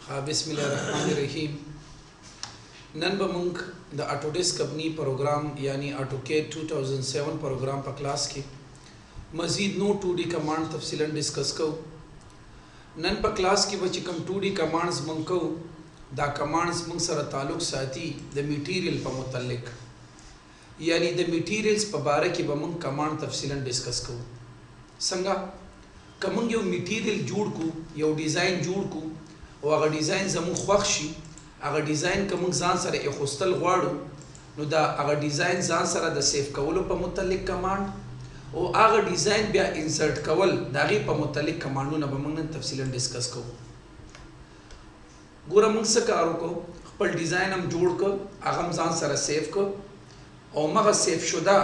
बिस्मिल्लाहिर्रहमानिर्रहीम। नन बमुंग the Autodesk company programme यानी ऑटोकेड 2007 प्रोग्राम पर क्लास की मज़ीद नो 2D कमांड तफसीलन डिस्कस को नन पर क्लास की बच्ची कम 2D कमांड्स मंग को दा कमांड्स मंग सर ताल्लुक साथी द मटीरियल पर मुतल्लिक यानी द मटीरियल्स पर बारे की बमंग कमांड तफसीलन डिस्कस को संगा कमंग यो मटीरियल जोड़ को यो डिज़ाइन जोड़ को और अगर डिज़ाइन जमूं ख्वाक्षी अगर डिज़ाइन कमंग जान सर एखोस्तल गवाड़ो नो दा अगर डिज़ाइन जान सर द सेफ कवलो पर मुतल्लिक कमांड और अगर डिज़ाइन बिया इंसर्ट कवल दागी पर मुतल्लिक कमांडो ना बमंग तफसीलन डिस्कस को गोरा मंग सकारो को पर डिज़ाइन हम जोड़ को अगम जान सर सेफ को और मगर सेफ शुदा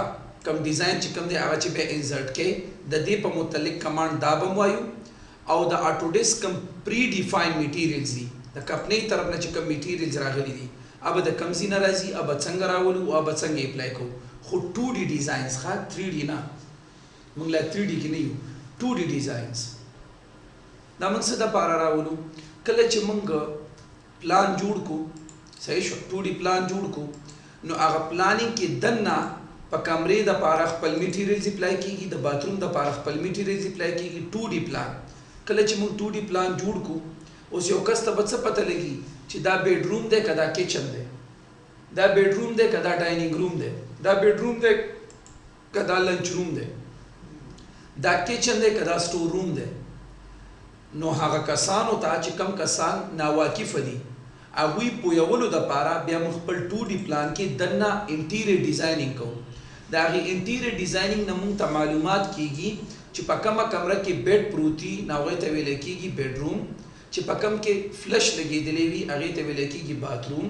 कम डिज़ाइन चिकम दे आगे चिपे इंसर्ट के द दे पर मुतल्लिक कमांड दाबम वायु और द ऑटोडेस्क कम प्री डिफाइंड मटीरियल्स दी द अपने तरफ न चिकम मटीरियल्स रागली दी अब द कमजी न राजी अब संग रावलू अब संग अप्लाई को खुद 2D डिज़ाइंस खा 3D ना मंगला 3D की नहीं 2D डिज़ाइंस ना मंग से द पारा रावलू कल चिमंग प्लान जोड़ को सही शो 2D प्लान जोड़ को नो आगा प्लानिंग के दन्ना पर कमरे द पारा खपल मटीरियल्स अप्लाई की द बाथरूम द पारा खपल मटीरियल्स अप्लाई की 2D प्लान कल चिमंग 2D प्लान जोड़ को उस योकस तब से पता लगी कि दा बेडरूम दे कदा किचन दे दा बेडरूम दे कदा डाइनिंग रूम दे दा बेडरूम दे कदा लंच रूम दे दा किचन दे कदा स्टोर रूम दे नो हागा कसान होता ची कम कसान नावाकिफ दी अगुई पोयवलो द पारा बिया मुखपल 2D प्लान के दन्ना इंटीरियर डिज़ाइनिंग को दागी इंटीरियर डिज़ाइनिंग नमुंग ता मालूमात कीगी ची पकम कमरा के बेड प्रूती नावे तवेले कीगी बेडरूम ची पकम के फ्लश लगी दिलेवी अगे तवेले कीगी बाथरूम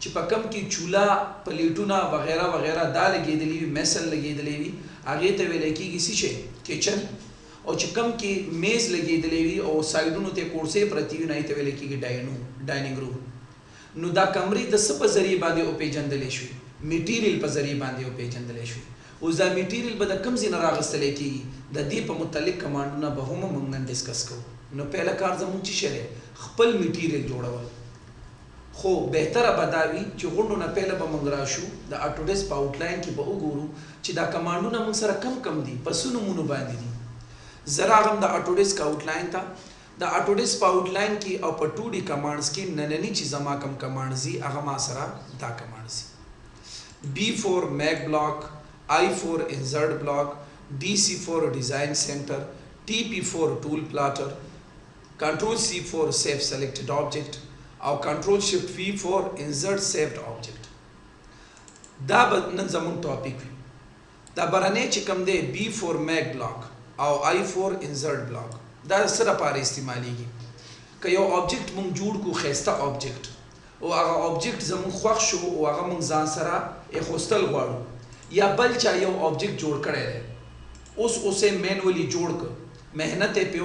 ची पकम की चूल्हा प्लेटूना वगैरह वगैरह दा लगी दिलेवी मैसल लगी दिलेवी आगे तवेले कीगी सीशे किचन और चिकम की मेज़ लगी दिलेवी और साइडों ते कोर्से प्रति नहीं तवेले कीगी डाइनिंग रूम नुदा कमरी दस पर जरिए बांधे ओपे जंदलेशवी मटीरियल पर जरिए बांधे ओपे जंदलेशवी उस दा मटीरियल बदा कम जी नरागस्तले की द दीप मुतल्लिक कमांड ना बहुम मंगन डिस्कस को नो पहला कार जमुन ची शरे खपल मटीरियल जोड़ावल खो बेहतर बदावी चुगुंडो ना पहला बमंगराशु द ऑटोडेस्क आउटलाइन की बहु गुरु ची दा कमांडो ना मंग सरा कम दी पसुनु मुनु बांधी दी जरा हम द ऑटोडेस्क आउटलाइन था द ऑटोडेस्क आउटलाइन की और 2D कमांड्स की नननी चीज़ा माकम कमांड्स ही अगमा सरा दा commands B for mark block I for insert block DC for design center TP for tool plotter control C for save selected object और control shift V for insert saved object दा बदन जमुन टॉपिक दा बराने चिकम दे B for मैक ब्लॉक और I for insert block दा सरा पारे इस्तेमाली की कयो ऑब्जेक्ट मुंग जोड़ को खैस्ता ऑब्जेक्ट और आगा ऑब्जेक्ट जमुन ख्वाक्श हो और आगा मुंग जान सरा एक होस्टल वाड़ो या बल चाहिए ऑब्जेक्ट जोड़ करे रहे उसे मैनुअली जोड़ कर मेहनत पे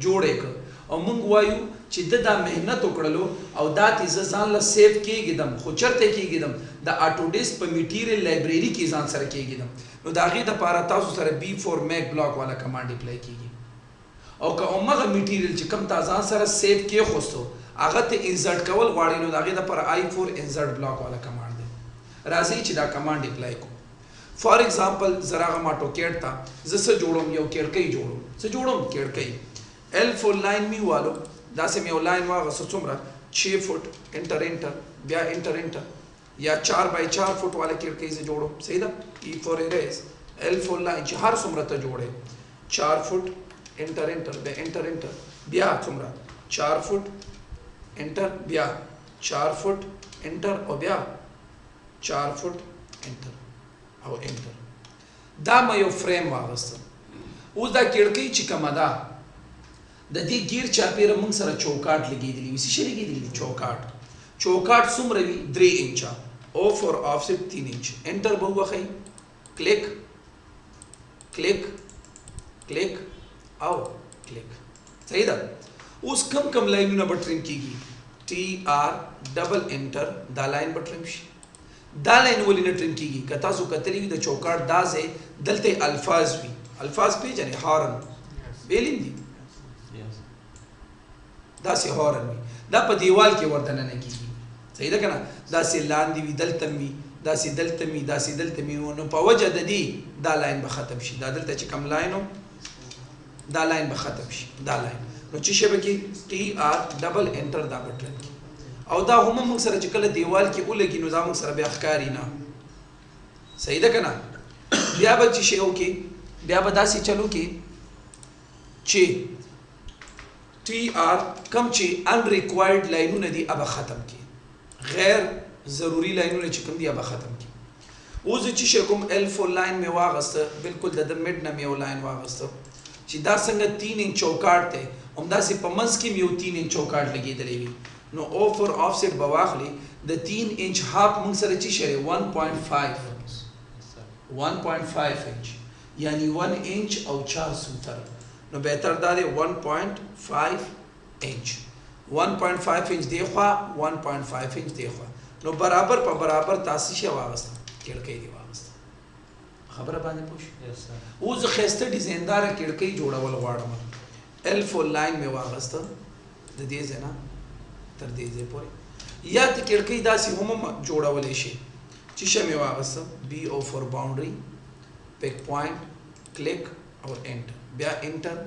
जोड़े कर और मुंग वायु चिद्दा मेहनत उकड़लो और दात इजान ला सेव किए गिदम खुचरते किए गिदम द ऑटोडेस्क पर मटीरियल लाइब्रेरी की जान सर किए गिदम नो दागी द पारा तासु सर B for मैक ब्लॉक वाला कमांड अप्लाई कीगी और का उम्मा मटीरियल चिकम ताजान सर सेव किए खुस्तो आगत इंसर्ट कवल वाड़ी नो दागी द पारा I for इंसर्ट ब्लॉक वाला कमांड दे राजी चिदा कमांड अप्लाई को फॉर एग्जांपल जरा गमाटो केड़ता जसे जोड़म यो केड़कई जोड़ो से जोड़म केड़कई L for लाइन मी वालो दासे में लाइन वागा सचुमरा 6 फुट एंटर ब्या एंटर या 4 बाय 4 फुट वाले केड़कई से जोड़ो सही दा E for erase L for line हर सुमरता जोड़े 4 फुट एंटर ब्या सुमरा 4 फुट एंटर ब्या 4 फुट एंटर और ब्या 4 फुट एंटर और एंटर दा मयो फ्रेम वागस्त उस दा किड़की चिकमदा द दी गिर चापेर मंग सरा चौकाट लगी दिली विसी शरी की दिली चौकाट सुम रवि 3 इंचा O for offset 3 inch enter बहुआ खई क्लिक आओ क्लिक सही दा उस कम लाइन ना बटरिंग कीगी TR डबल एंटर दा लाइन बटरिंग दा लाइन वाली ने ट्रिम कीगी कता सु कतली द चौकाट दा से दलते अल्फाज पे जाने हारन बेलिंदी दा से हारन دا په دیوال کې ورته نه کیږي صحیح ده کنه دا سي لاندې وی دلته می دا سي دلته می دا سي دلته می نو په وجه د دې دا لاین به ختم شي دا دلته چې کم لاینو دا لاین به ختم شي دا لاین نو چې شبه کې ټي آر ډبل انټر دا بټن او دا هم موږ سره چې کله دیوال کې ولګي نو دا موږ سره بیا ښکاری نه صحیح ده کنه بیا به چې شی وکي بیا به داسې چلو کې چې टी आर कम چې ان ریکوایرډ لاینونه دي ابا ختم کی غیر ضروری لاینونه چې کوم دي ابا ختم کی اوس چې کوم L4 لاین می واغسته بالکل د میډ نه می لاین واغسته چې دا څنګه 3 انچ چوکاټ ته همدا سي پمنس کې میو 3 انچ چوکاټ لګیدلې وي نو او فور افسیټ بواخلي د 3 انچ هاف موږ سره چې شری 1.5 انچ یعنی 1 انچ او 4 سوتر نو بهتر دا دی 1.5 انچ 1.5 انچ دی خوا 1.5 انچ دی خوا نو برابر په برابر تاسو شی واغسته کړکۍ دی واغسته خبره باندې پوښ اوس خسته ډیزایندار کړکۍ جوړول غواړم L4 لاین می واغسته د دې زنه تر دې ځې پورې یا ته کړکۍ داسې هم جوړولې شي چې شمه واغسته BO for boundary pick point click or enter بیا انټر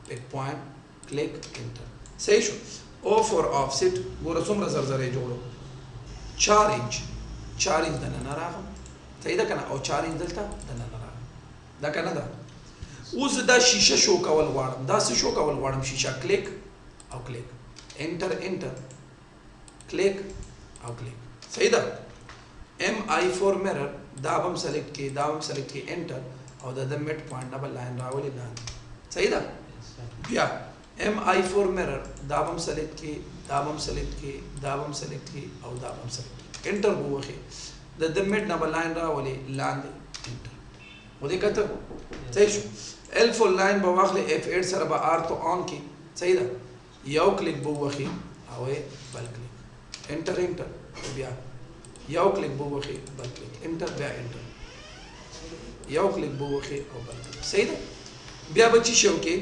پک پوینټ کلیک انټر صحیح شو او فور افسیټ ګوره څومره زرزرې جوړو 4 انچ د نن راغم صحیح ده کنه او 4 انچ دلته د نن راغم دا کنه دا اوس دا شیشه شو کول غواړم دا څه شو کول غواړم شیشه کلیک او کلیک انټر کلیک او کلیک صحیح ده MI4 mirror دا هم سلیکټ کې انټر او د میډ پوینټ ډبل لاین راولې لاندې صحیح ده بیا MI4 mirror دا هم سلیکټ کې او دا هم سلیکټ انټر ووخه د میډ ډبل لاین راولې لاندې انټر و دې کته صحیح شو L4 لاین به واخلې F8 سره به R تو آن کې صحیح ده یو کلیک ووخه او بل کلیک انټر بیا یو کلیک ووخه بل کلیک انټر بیا انټر یو کلیک بوخه او بل صحیح ده بیا بچی شو کې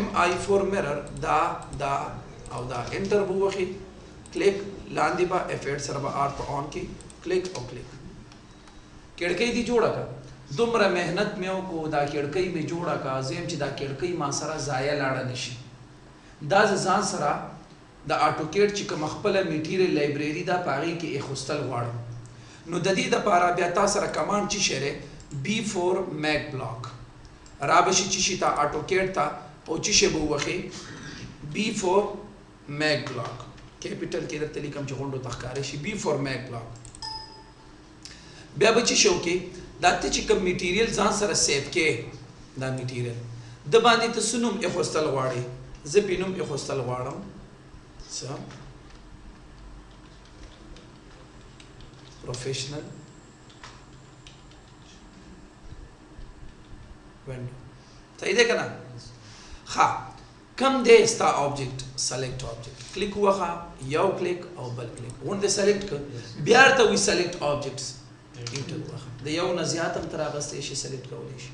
MI4 mirror دا او دا انټر بوخه کلیک لاندې با F8 سره به R په آن کې کلیک او کلیک کړکۍ دی جوړه کا دومره مهنت میو کو دا کړکۍ می جوړه کا زم چې دا کړکۍ ما سره ضایع لاړه نشي دا ځان سره د اټوکیټ چې کوم خپل میټیریل لایبرری دا پاغي کې اخستل غواړم نو د دې د پاره بیا تاسو سره کمانډ چې شره B4 Mac block رابشي چې تا اټوکیټ تا او چې شبو وخی B4 Mac block کیپټل کې د تلیکم چې غونډو تخکارې شي B4 Mac block بیا به چې شو کې دا ته چې کوم میټیریل ځان سره سیو کې دا میټیریل د باندې تسنوم اخستل غواړي زه پینوم اخستل غواړم څه پروفیشنل window صحیح ده کنه ها کم دې ستا object select object کلیک وخا یو کلیک او بل کلیک ونده select ک بیا ته وی select objects انټر وخا د یو نه زیات هم تر هغه ستې شي select کولای شي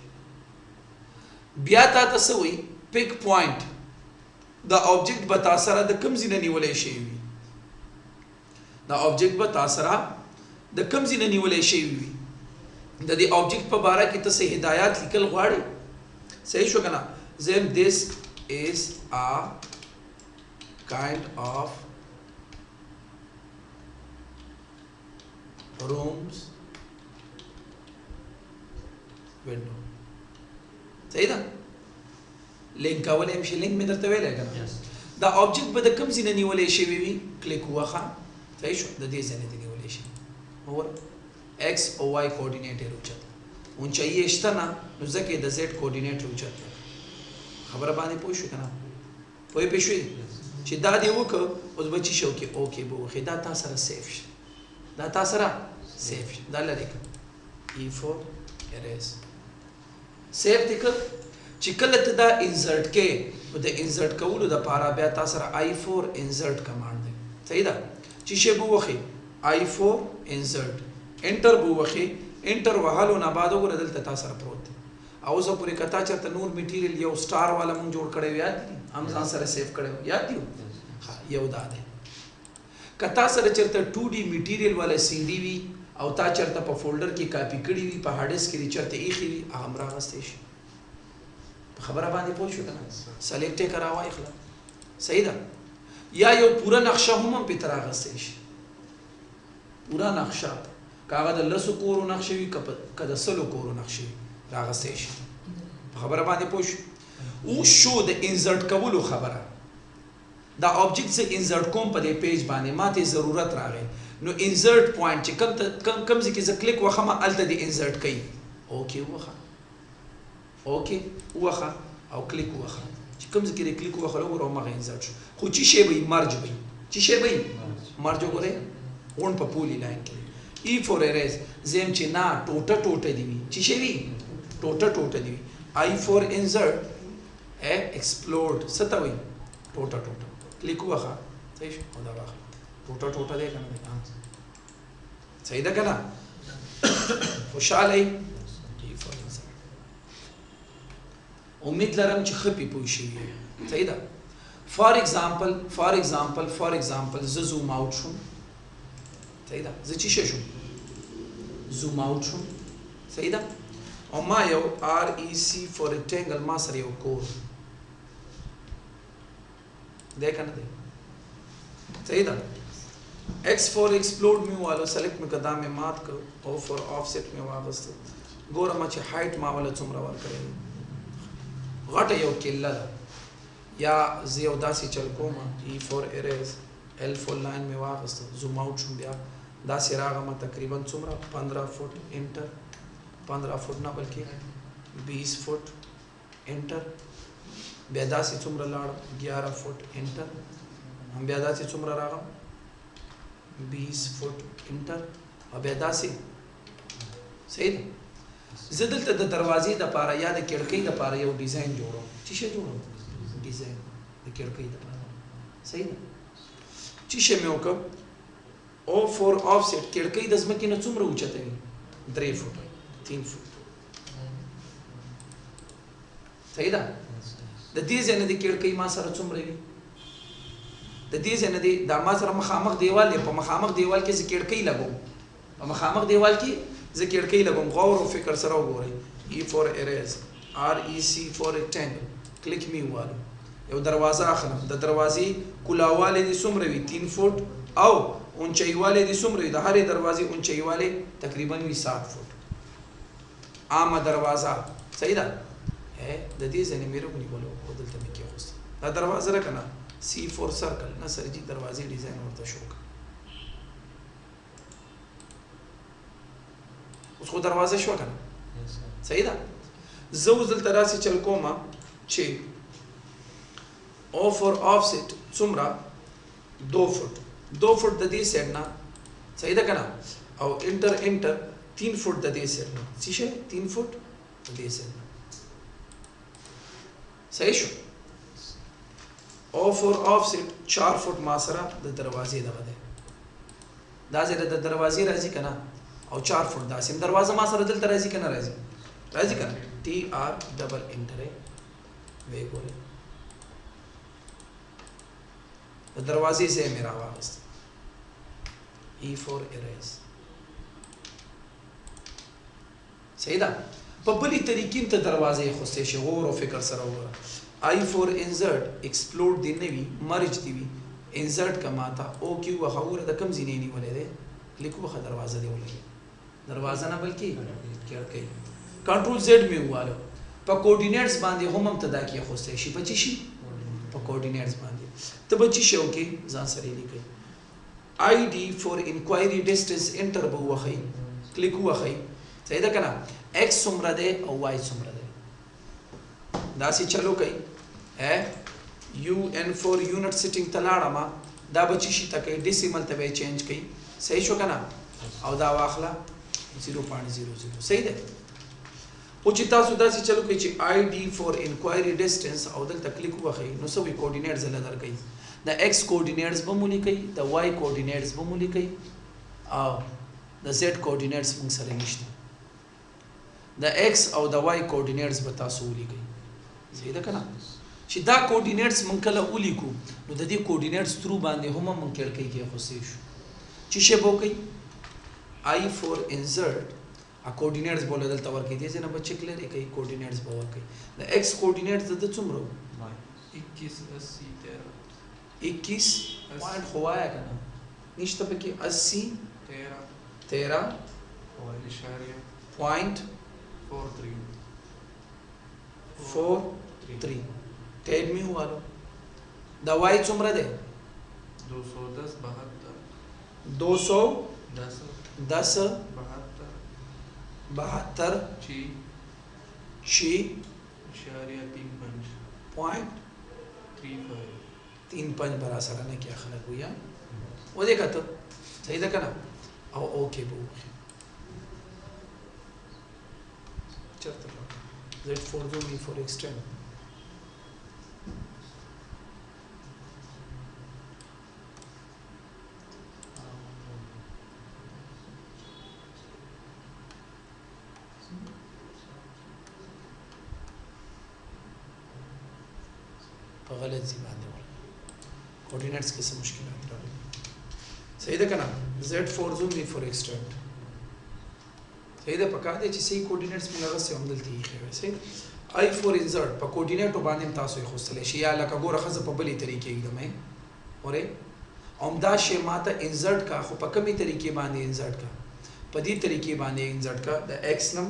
بیا تا تسوي pick point دا object به تاسو سره د کوم ځای نیولې شي دا object به تاسو سره د کوم ځای نیولې شي د دې object په باره کې تاسو هدایت لیکل غواړئ صحیح شو کنه زم this is a kind of rooms window صحیح ده لینک اولې مشي لینک مې درته ویل کنه دا object به د کوم ځای نیولې شي وي کلیک وخا صحیح شو د دې ځای نه نیولې شي اور x او y کوارډینیټ روچت اونچایي شته نه نو ځکه د z کوارډینیټ روچت خبره باندې پوه شو کنه پوه پېښوي چې دا دی وک اوس به چې شو کې اوکې به وخې دا تاسو سره سیف شي دا تاسو سره سیف شي دا لري e4 erase سیف تک چې کله ته دا انسرټ کې او د انسرټ کولو د پاره بیا تاسو سره i4 انسرټ کمانډ دی صحیح ده چې شی به وخې i4 انسرټ انټر بو وخی انټر وهالو نه بعد وګوره دلته تاسو سره پروت او زه پوری کتا چرته نور میټیریل یو سٹار والا مونږ جوړ کړو یاد دي هم ځان سره سیو کړو یاد دی یو دا دی کتا سره چرته 2D میټیریل والا CD وي او تا چرته په فولډر کې کاپی کړی وي په هارد ډیسک کې چرته ایخي وي هغه راغستې شي خبره باندې پوه شو کنه سلیکټ کرا وای خلا صحیح ده یا یو پورا نقشه هم په تر راغستې شي پورا نقشه کاغه د لسو کورو نقشه وي کده سلو کورو نقشه راغستې شي خبره باندې پوه شو او شو د انسرټ کولو خبره دا آبجیکټ سے انسرټ کوم په دې پیج باندې ماته ضرورت راغی نو انسرټ پوینټ چې کم ځکه چې کلیک وخمه الته دی انسرټ کړي اوکې وخه اوکې وخه او کلیک وخه چې کم ځکه دی کلیک وخه لګور او ما انسرټ شو خو چې شی به مرج وي چې شی به مرج وګوره اون په پولی لاین کې ای فور اریز زم چې نا ټوټه دی وي چې شی وي ټوټه دی وي آی فور انسرټ ایکسپلورډ ستوي ټوټه کلیک وخه صحیح شو او دا واخه ټوټه دی کنه صحیح ده کنه خوشاله امید لرم چې خپې پوه شي صحیح ده فار ایگزامپل ز زوم اوټ شوم صحیح ده ز چې شوم زوم اوټ شوم صحیح ده او ما یو REC فور ریکټنګل ما سره یو کور ده کنه ده صحیح ده X for explode में वाला select में कदा में मात को O for offset में वागस्त गोरा मचे height मा वाला चुमरा वाल करें घाटे यो किल्ला या ज़ियोदासी चल coma E for erase L for line में वागस्त zoom out शुम बिया दासी रागा मा तकरीबन चुमरा 15 फुट enter 15 फुट ना बल्कि 20 फुट enter बेदासी चुमरा लाड़ 11 फुट enter हम बेदासी चुमरा रागा 20 फुट انټر او بیا داسې صحیح ده زه دلته د دروازې دپاره یا د کړکۍ دپاره یو ډیزاین جوړوم څه شی جوړوم ډیزاین د کړکۍ دپاره صحیح ده څه شی مې وکړ او فور آفسیټ کړکۍ د ځمکې نه څومره اوچته وي 3 فوټ 3 فوټ صحیح ده د دې ځای نه د کړکۍ ما سره څومره وي د دې ځای نه دی دا ما سره مخامخ دیوال دی په مخامخ دیوال کې زه کړکۍ لګوم په مخامخ دیوال کې زه کړکۍ لګوم غور او فکر سره وګورئ E for erase REC for rectangle کلیک می والو یو دروازه اخلم د دروازې کولاواله دي څومره وي 3 فوټ او اونچایواله دي څومره وي د هرې دروازې اونچایواله تقریبا وي 7 فوټ عامه دروازه صحیح ده د دې ځای نه مې ونیولو او دلته مې کېښوست دا دروازه را کنه C4 circle ना सर जी दरवाजे डिजाइन होता शो का उसको दरवाजा शो करना सही था जऊजल तरह से चल कोमा छे ऑफ और ऑफसेट सुमरा 2 फुट द दी सेट ना सही था करना और इंटर 3 फुट द दी सेट ना सीशे 3 फुट द दी सेट ना सही शो O for offset 4 फुट मासरा د دروازې دغه ده دا زره د دروازې راځي کنه او 4 فوټ دا سیم دروازه ما سره دلته راځي کنه راځي کنه TR ډبل انټر وی ګورې د دروازې سے میرا واغست E for erase صحیح ده په بلی طریقې ته دروازې خوسته شي غور او فکر سره وګوره I for insert explode دی نوی مرج دی وی insert کما تا او کیو وخوره د کم زینې نیولې ده لیکو وخه دروازه دی ولګي دروازه نه بلکې کړکۍ کنټرول زد می واله په کوارډینیټس باندې هم ابتدا کې خوسته شي په چی شي په کوارډینیټس باندې ته به چی شو کې ځان سره لیکي ID for inquiry distance enter به وخی کلیک وخی صحیح ده کنه x څومره ده او y څومره ده داسې چلو کوي UN for unit sitting تلاړه دا بچی شي تکي ډیسیمل ته به چینج کړي صحیح شو کنه او دا واخله 0.00 صحیح ده او چې تاسو داسې چلو کوي چې ID for inquiry distance او دلته کلیک وخی نو سوي کوارډینیټس له درکې د x کوارډینیټس به مولي کوي د y کوارډینیټس به مولي کوي او د z کوارډینیټس موږ سره نشته د x او د y کوارډینیټس به تاسو ولي کوي زیاده کنه چې دا کوارډینیټس مونږ کله ولیکو نو د دې کوارډینیټس تھرو باندې هم مونږ کړکۍ کې خوسې شو چې شی به وکړي I for insert ا کوارډینیټس بوله دلته ورکړي دي چې نه بچ کلر کوي کوارډینیټس به ورکړي د x کوارډینیټس د څومره 21 پوینټ خوایا کنه نشته پکې 80 13 پوینټ 43 ټیب می والو دا وای څومره ده 210 72 पॉइंट 35 برا سره نه کې خلک ویا و دې کته صحیح ده کنه او اوکې بو چرته z for zoom e for extend غلط سی باندې وړي کوارډینیټس کې څه مشکلات راغلي صحیح ده کنه z for zoom e for extend صحیح ده پکا دي چې صحیح کوارډینیټس موږ هغه څه هم دلته یې خو صحیح I for insert په کوارډینیټ باندې تاسو یې خوستلې شي یا لکه ګوره خزه په بلې طریقې एकदम اوره عمدا شی ماته insert کا خو په کومې طریقې باندې insert کا په دې طریقې باندې insert کا د x نم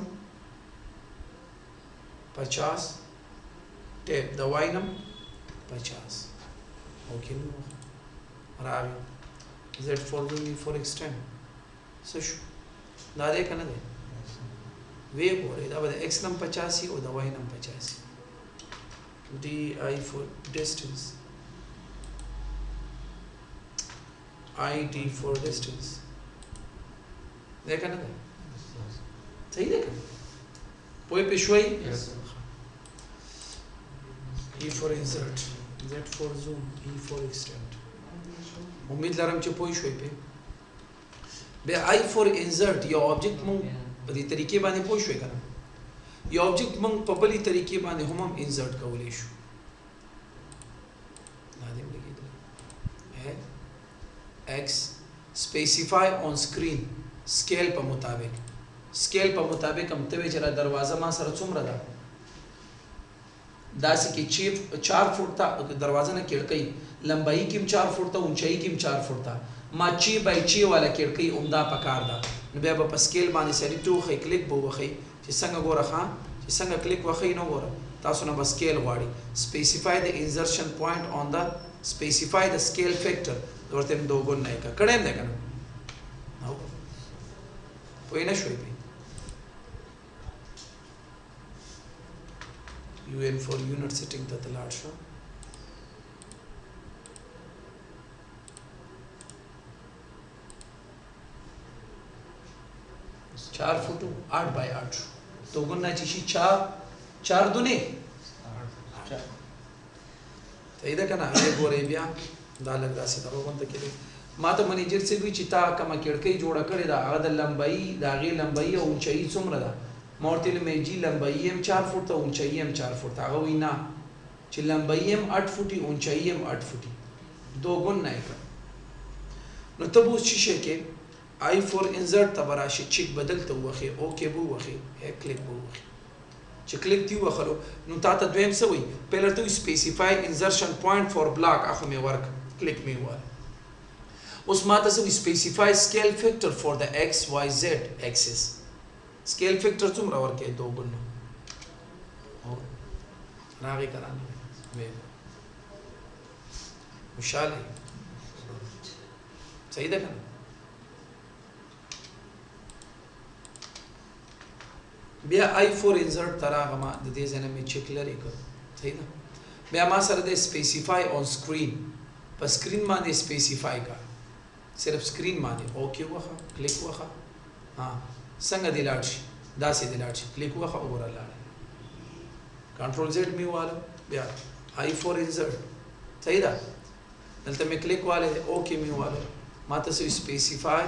50 ټیپ د y نم 50 اوکې نو راوي z for zoom e for extend څه شو دا دې کنه ده وی ګورې دا به x نم 85 او د y نم 85 di for distance id for distance ده کنه ده صحیح ده کنه پوي پښوي e for insert z for zoom e for extend امید لرم چې پوي شوي په به I for insert یو object مون په دې طریقې باندې پوي شوي کنه یو object مون په بلې طریقې باندې هم insert کولای شو لازم لګیدل x specify on screen scale په مطابق هم ته چې دروازه ما سره څومره ده داسې کې 4 فوټ ته دروازه نه کړکۍ لمبایي کې 4 فوټ ته اونچایي کې 4 فوټ ته ما چی بای چی والا کړکۍ عمدا پکار ده نو بیا په سکیل باندې سړی ټوخه کلیک بو وخی چې څنګه ګوره ښا چې څنګه کلیک وخی نو ګوره تاسو نه بس سکیل غواړي specify the insertion point on the specify the scale factor ورته دوګون نه کړم نه کنه نو پوی نه شوي UN for unit setting ته لاړ شو 4 फुट 8 बाय 8 तो गुना चीशी 4 दुने इधर का ना ये गोरे बिया दा लग रहा से तो कौन तक के माता मैनेजर से भी चिता कमा केड़के जोड़ा करे दा आधा लंबाई दागे लंबाई और ऊंचाई सुमरा दा मोर्तिल में जी लंबाई हम 4 फुट तो ऊंचाई हम 4 फुट आगा वही ना ची लंबाई हम 8 फुटी ऊंचाई हम 8 फुटी दो गुण ना एक नो तब उस शीशे के I for insert تبراشي چیک بدلته وخی اوکې بو وخی کلیک بو وخی چې کلیک دی وخلو نو تا ته دویم څه وي پهله ته specify insertion point for block اخو می ورک کلیک می ور اوس ماته څه وي specify scale factor for the x y z axis scale factor څومره ورکې دوه ګڼو او راغی کرانه وې مشاله صحیح ده کنه بیا I for insert تراغه ما د دې ځنه می چیک لري کو صحیح ده بیا ما سره د specify on screen په سکرین باندې specify کا صرف سکرین باندې اوکې وخه کلیک وخه ها څنګه دی لاړ شي داسې دی لاړ شي کلیک وخه اور لاړ کنټرول زد می واله بیا I for insert صحیح ده دلته می کلیک واله اوکې می واله ما ته specify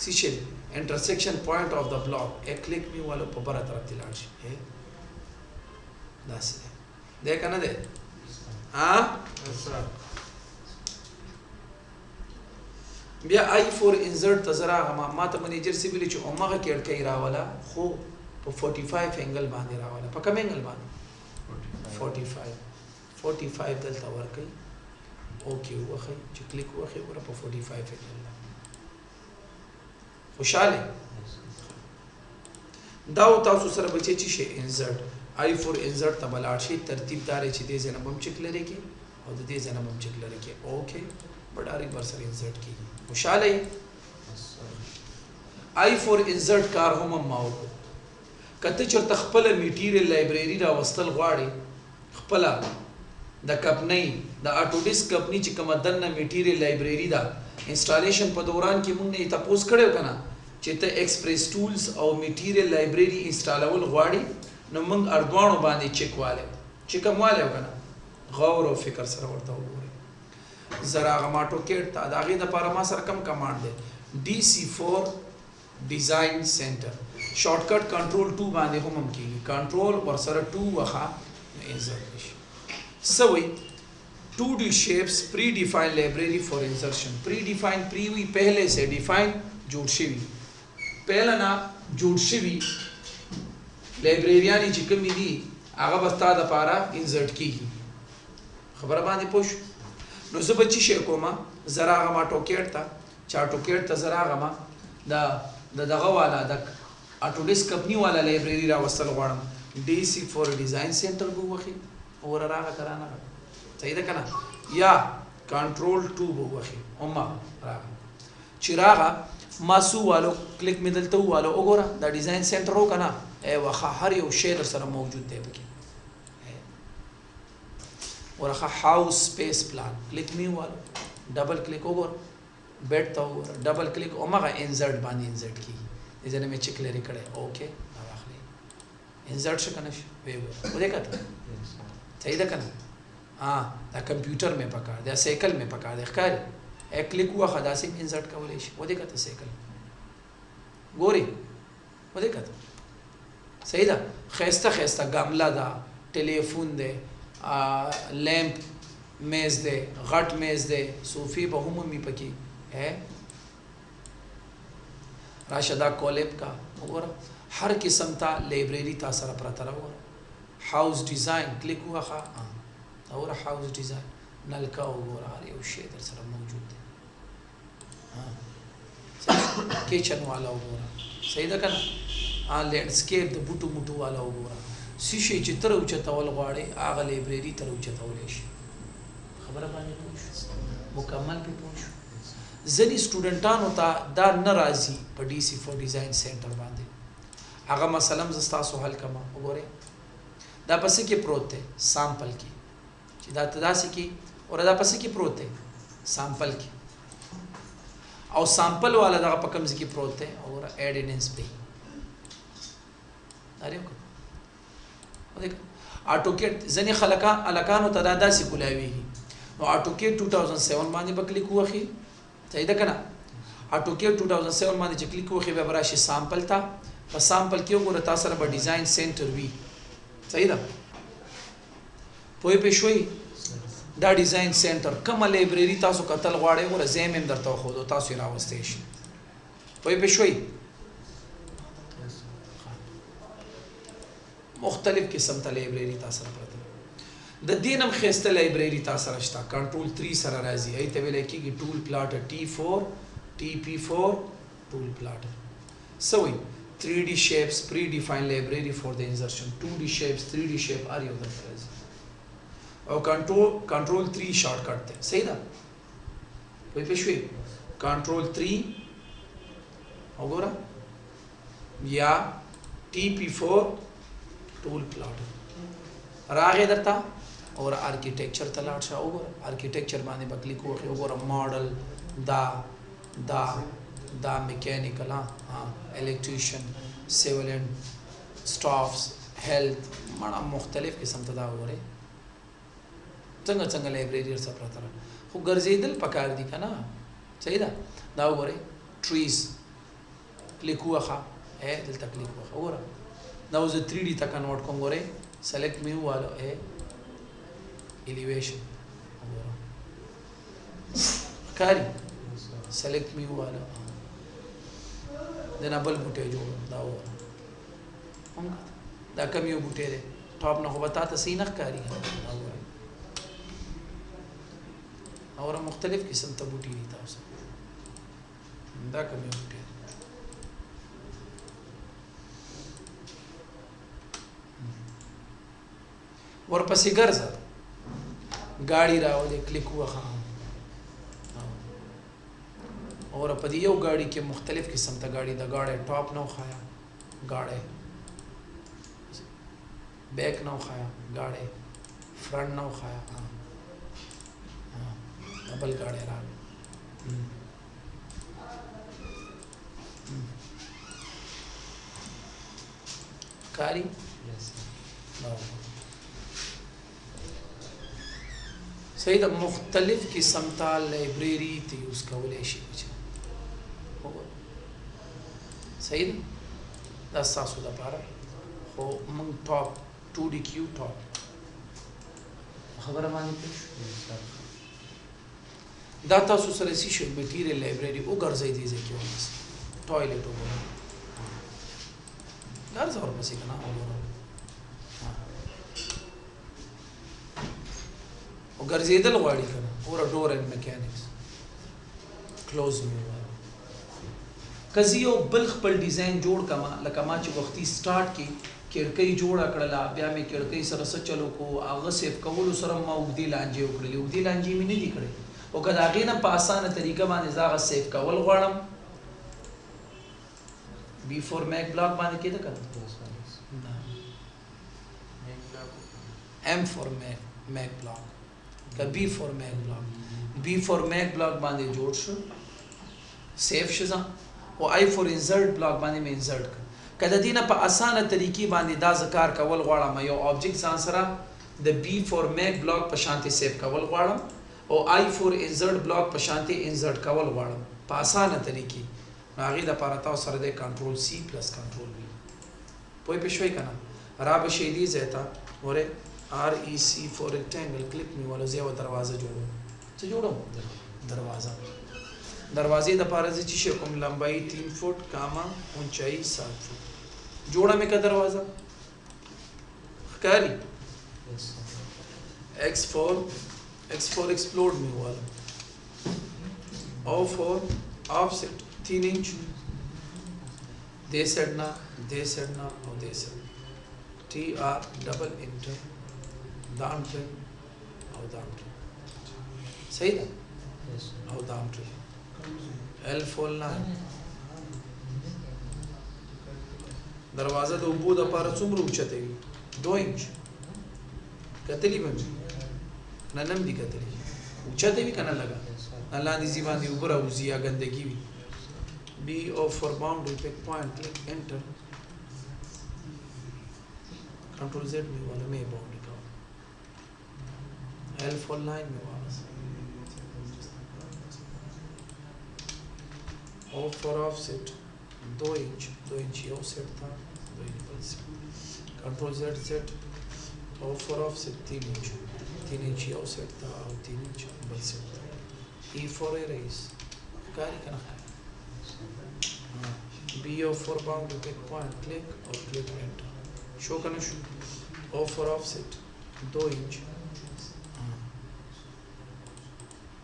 سی intersection point of the block a click me वाला पपरा तरफ दिलाड़ है दास है देख ना दे ها بیا آی فور انزرټ ته زرا ما ته منیجر سی ویل چې اومغه کې اړکې راولا خو په 45 انګل باندې راولا په کوم انګل باندې 45 دلته ورکړي اوکې وخی چې کلیک وخی ور په 45 انګل خوشاله دا تاسو سره بچی چې شي انزرټ آی فور انزرټ ته بلاړ شي ترتیب دار چې دې زنه بم چک لري کې او دې زنه بم چک لري کې اوکې بډاری ور سره انزرټ کی خوشاله آی فور انزرټ کار هم ماو کته چرته خپل میټیریل لایبرری را وستل غواړي خپل د کمپنی د اټوډیسک کمپنی چې کوم دنه میټیریل لایبرری دا انسټالیشن په دوران کې موږ نه تاسو کړو کنه چې ته ایکسپریس ټولز او میټیریل لایبرری انسټالول غواړي نو موږ اردوانو باندې چک والو چې کوم والو کنه غور او فکر سره ورته وګورئ زرا غماټو کې تا داغه د لپاره ما سره کم کمانډ دی DC4 ډیزاین سنټر شارټ کټ کنټرول 2 باندې هم کیږي کنټرول ور سره 2 وخا انسرټ سوي 2D shapes predefined library for insertion predefined pre हुई पहले से define जोड़ शिवी पहला ना जोड़ शिवी लाइब्रेरियानी चिकन में दी आगा बस्ता द पारा insert की खबर बांधे पुश नुज़ बच्ची शेकोमा ज़रा आगा मा टोकेट था चार टोकेट था ज़रा आगा मा द दगा वाला द ऑटोडेस्क कंपनी वाला लाइब्रेरी रावस्तल वाड़म DC4 डिज़ाइन सेंटर बु वखी और रागा कराना सही ده کنه یا کنټرول 2 بوخي اوما راغ چراغا ماسو والو کلیک مدلته والو وګوره دا ډیزاین سنټر و کنه ای واخه هر یو شی در سره موجود دی پکې ورخه هاوس سپیس پلان کلیک می والو ډبل کلیک وګوره بیٹ ته وګوره ډبل کلیک اومغه انزرټ باندې انزرټ کی ځنه می چک لري کړه اوکې راخلي انزرټ شکنه وی وکړه صحیح ده کنه دا کمپیوټر میں پکار دا سیکل میں پکار دی ښکاري یک کلیک هوا خدا سي انسرټ کولای شي و دې کته سیکل ګوري و دې کته صحیح ده خيسته ګملا دا ټلیفون دی لیمپ میز دی غټ میز دی صوفي به هم می پکې ہے راشدا کولب کا وګوره هر قسم تا لایبرری تا سره پرته راوړه هاوس ډیزاین کلیک هوا ښه اور هاوس ډیزاین نلکا وګوره هر یو شی در سره موجود دی کچن والا وګوره صحیح ده کنه لینډسکیپ د بوټو موټو والا وګوره سشي چې تر او چتول غواړي هغه لایبرری تر او چتول شي خبره باندې پوښ مکمل په پوښ ځنی سټوډنټانو ته دا ناراضي په DC4 ډیزاین سنټر باندې هغه مثلا زستاسو حل کما وګوره دا پسې کې پروت دی سامپل کې چې دا تداسي کې اور دا پسې کې پروت دی سامپل کې او سامپل والا دا په کوم ځای کې پروت دی اور اډیننس په اړیو کو دیکھ اټوکیټ ځنی خلکا الکانو تدا داسي کولاوي نو اټوکیټ 2007 باندې بکلیک وخی صحیح ده کنه اټوکیټ 2007 باندې چې کلیک وخی به راشي سامپل تا په سامپل کې وګوره تاسو سره به ډیزاین سنټر وی صحیح ده پوی په شوي دا ډیزاین سنټر کومه لایبرری تاسو کتل غواړئ ور زم هم درته خو تاسو راوستئ شي پوی په شوي مختلف قسم ته لایبرری تاسو راپرته د دینم خسته لایبرری تاسو راشته کنټرول 3 سره راځي ایته ویل کېږي ټول پلاټر T4 TP4 ټول پلاټر سوي 3D shapes predefined library for the insertion 2D shapes 3D shape are you the phrase او control 3 shortcut थे सही ना कोई पेशवी control 3 होगा या TP4 tool plot रागे दरता और architecture तलाश शा होगा architecture माने बकली को होगा model da mechanical electrician civil and staffs health माना मुख्तलिफ किस्म तदा हो रहे څنګه لایبرری سره پرته خو ګرځیدل پکار دي کنه صحیح ده دا وګوره trees کلیک وخه دلته کلیک وخه وګوره دا اوس 3D ته کنورټ کوم وګوره select menu والو elevation کاری select me والا دنا بل بوټه جوړ دا و دا کم یو بوټه دی ټاپ نه خو بتا ته سینه کاری اور مختلف قسم ته بوټي دي تاسو دا کم یو بوټه ورپسې ګرځه गाड़ी راولې کلیک وخا और په دې یو गाड़ी کې مختلف قسم ته गाड़ी دا गाड़ी ټاپ نو خایا गाड़ी बैक نو خایا गाड़ी فرنٹ نو خایا डबल गाड़ी را कारी صحیح ده مختلف قسم ته لایبرری ته یوز کولای شي صحیح ده دا تاسو لپاره خو موږ ټاپ 2D کیو ټاپ خبره باندې پوه دا تاسو سره شي شو میټیریل لایبرری وګرځي دي ځکه اوس ټوایلټ وګورئ ګرځه ورپسې کنه ګرځیدل غواړي کنه پورا ډور اینڈ میکانکس کلوز می کزي یو بل خپل ډیزاین جوړ کما لکه ما چې وختي سٹارټ کی کړکۍ جوړه کړله بیا مې کړکۍ سره څه چلو کو هغه سیف کول سره ما وګدي لانجې وکړلې وګدي لانجې مې نه دي کړې او کله هغه نه په اسانه طریقه باندې زاغه سیف کول غواړم B4 Mac block باندې کېده کنه M4 Mac block का B4 Mac block باندې جوړ شو سیف شزا او I4 insert block باندې مې insert کړه دینه په اسانه طریقې باندې دا ذکر کول غواړم یو object ځان سره د B4 Mac block په شانتي سیف کول غواړم او I4 insert block په شانتي insert کول غواړم په اسانه طریقې هغه د لپاره تاسو سره د کنټرول C + کنټرول V پوي په شوي کنه را به شي دي زیاته وره REC for rectangle کلیک می ولا زیو دروازه جوړو څه جوړو دروازې د پاره چې کوم لمبای 3 فٹ کاما اونچائی 7 فٹ جوړه مې کا دروازه ښکاری X4 explode می والا O4 offset 3 inch दे सेडना او दे सेड TR डबल इंटर दाम ट्रेन او दाम ट्रेन صحیح ده او दाम ट्रेन L4 لاین دروازه د وبو د پاره څومره اوچته وي 2 इंच کتلی باندې نن دي کتلی اوچته وي کنه لگا الله دې زی باندې وبره او زیا ګندګي وي B4 boundary pick point click enter control Z में वाला में बाउंड्री का L4 लाइन में वाला O4 offset 2 इंच ये ऑफसेट था 2 इंच बस कंट्रोल Z O4 offset 3 इंच ये ऑफसेट था और 3 इंच बस E4 erase कारी करना है B4 boundary pick point click और click enter शो करना शो O4 offset 2 इंच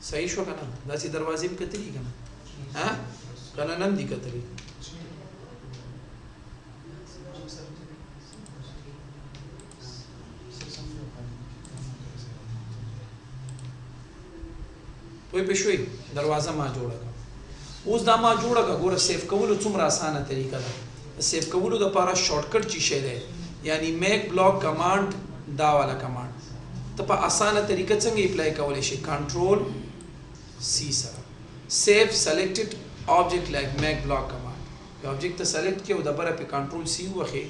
सही शो करना दासी दरवाजे में कतरी करना हाँ करना नम दी कतरी कोई पेशोई दरवाजा मा जोड़ा का اوس دا ما جوړه کا ګوره سیف کولو څومره اسانه طریقه ده سیف کولو د لپاره شارټکټ چی شی ده یعنی میک بلاک کمانډ دا والا کمانډ ته په اسانه طریقه څنګه اپلای کولای شي کنټرول سی سره سیف سلیکټډ آبجیکټ لایک میک بلاک کمانډ یو آبجیکټ ته سلیکټ کړو د بره په کنټرول سی وخه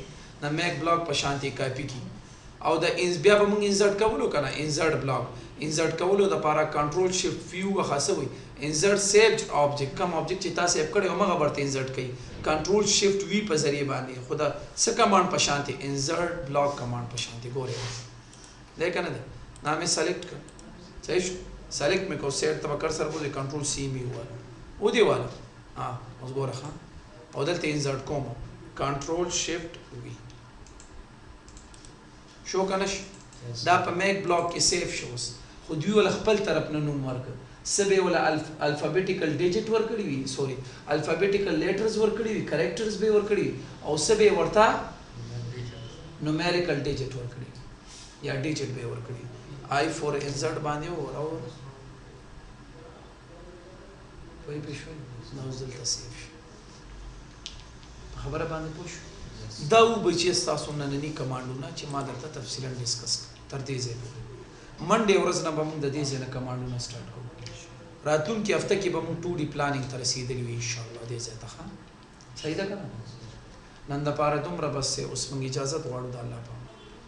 د میک بلاک په شانتي کاپی کی او د بیا به موږ انسرټ کولو کنه انسرټ بلاک انسرټ کولو د لپاره کنټرول شیفټ ویو وخاصوي انسرټ سیفډ آبجیکټ کوم آبجیکټ چې تاسو سیف کړی او هغه ورته انسرټ کړئ کنټرول شیفټ وی په ذریعہ باندې خدا څه کمانډ په شانتي انسرټ بلاک کمانډ په شانتي ګورئ دا کنه नाम सेलेक्ट कर सही सेलेक्ट में को सेट तब सर बोले कंट्रोल सी में हुआ वो दी वाला हाँ उसको रखा और दलते इंसर्ट कोमा कंट्रोल शिफ्ट वी शो कनश दा पे मैक ब्लॉक के सेफ शोस खुद भी वाला खपल तरफ न नूम वर्क सबे वाला अल्फाबेटिकल डिजिट वर्क करी हुई सॉरी अल्फाबेटिकल लेटर्स वर्क करी हुई कैरेक्टर्स भी वर्क करी और सबे वर्ता न्यूमेरिकल डिजिट वर्क करी या डिजिट भी वर्क करी आई फॉर इंसर्ट बांधे और कोई पिछवे नौजल तसेफ खबर बांधे पुश दाऊ बच्चे सासु ननी कमांडो ना ची मादर ता तफसीलन डिस्कस तरतीजे मंडे औरज ना बम ददीजे ना कमांडो ना स्टार्ट को रातुन की हफ्ते की बम 2D प्लानिंग तरसीदे हुई इंशाल्लाह दे जाता हां सही था ना नंदा पारा तुम रबस से उस मंगी इजाजत वाड़ो दा अल्लाह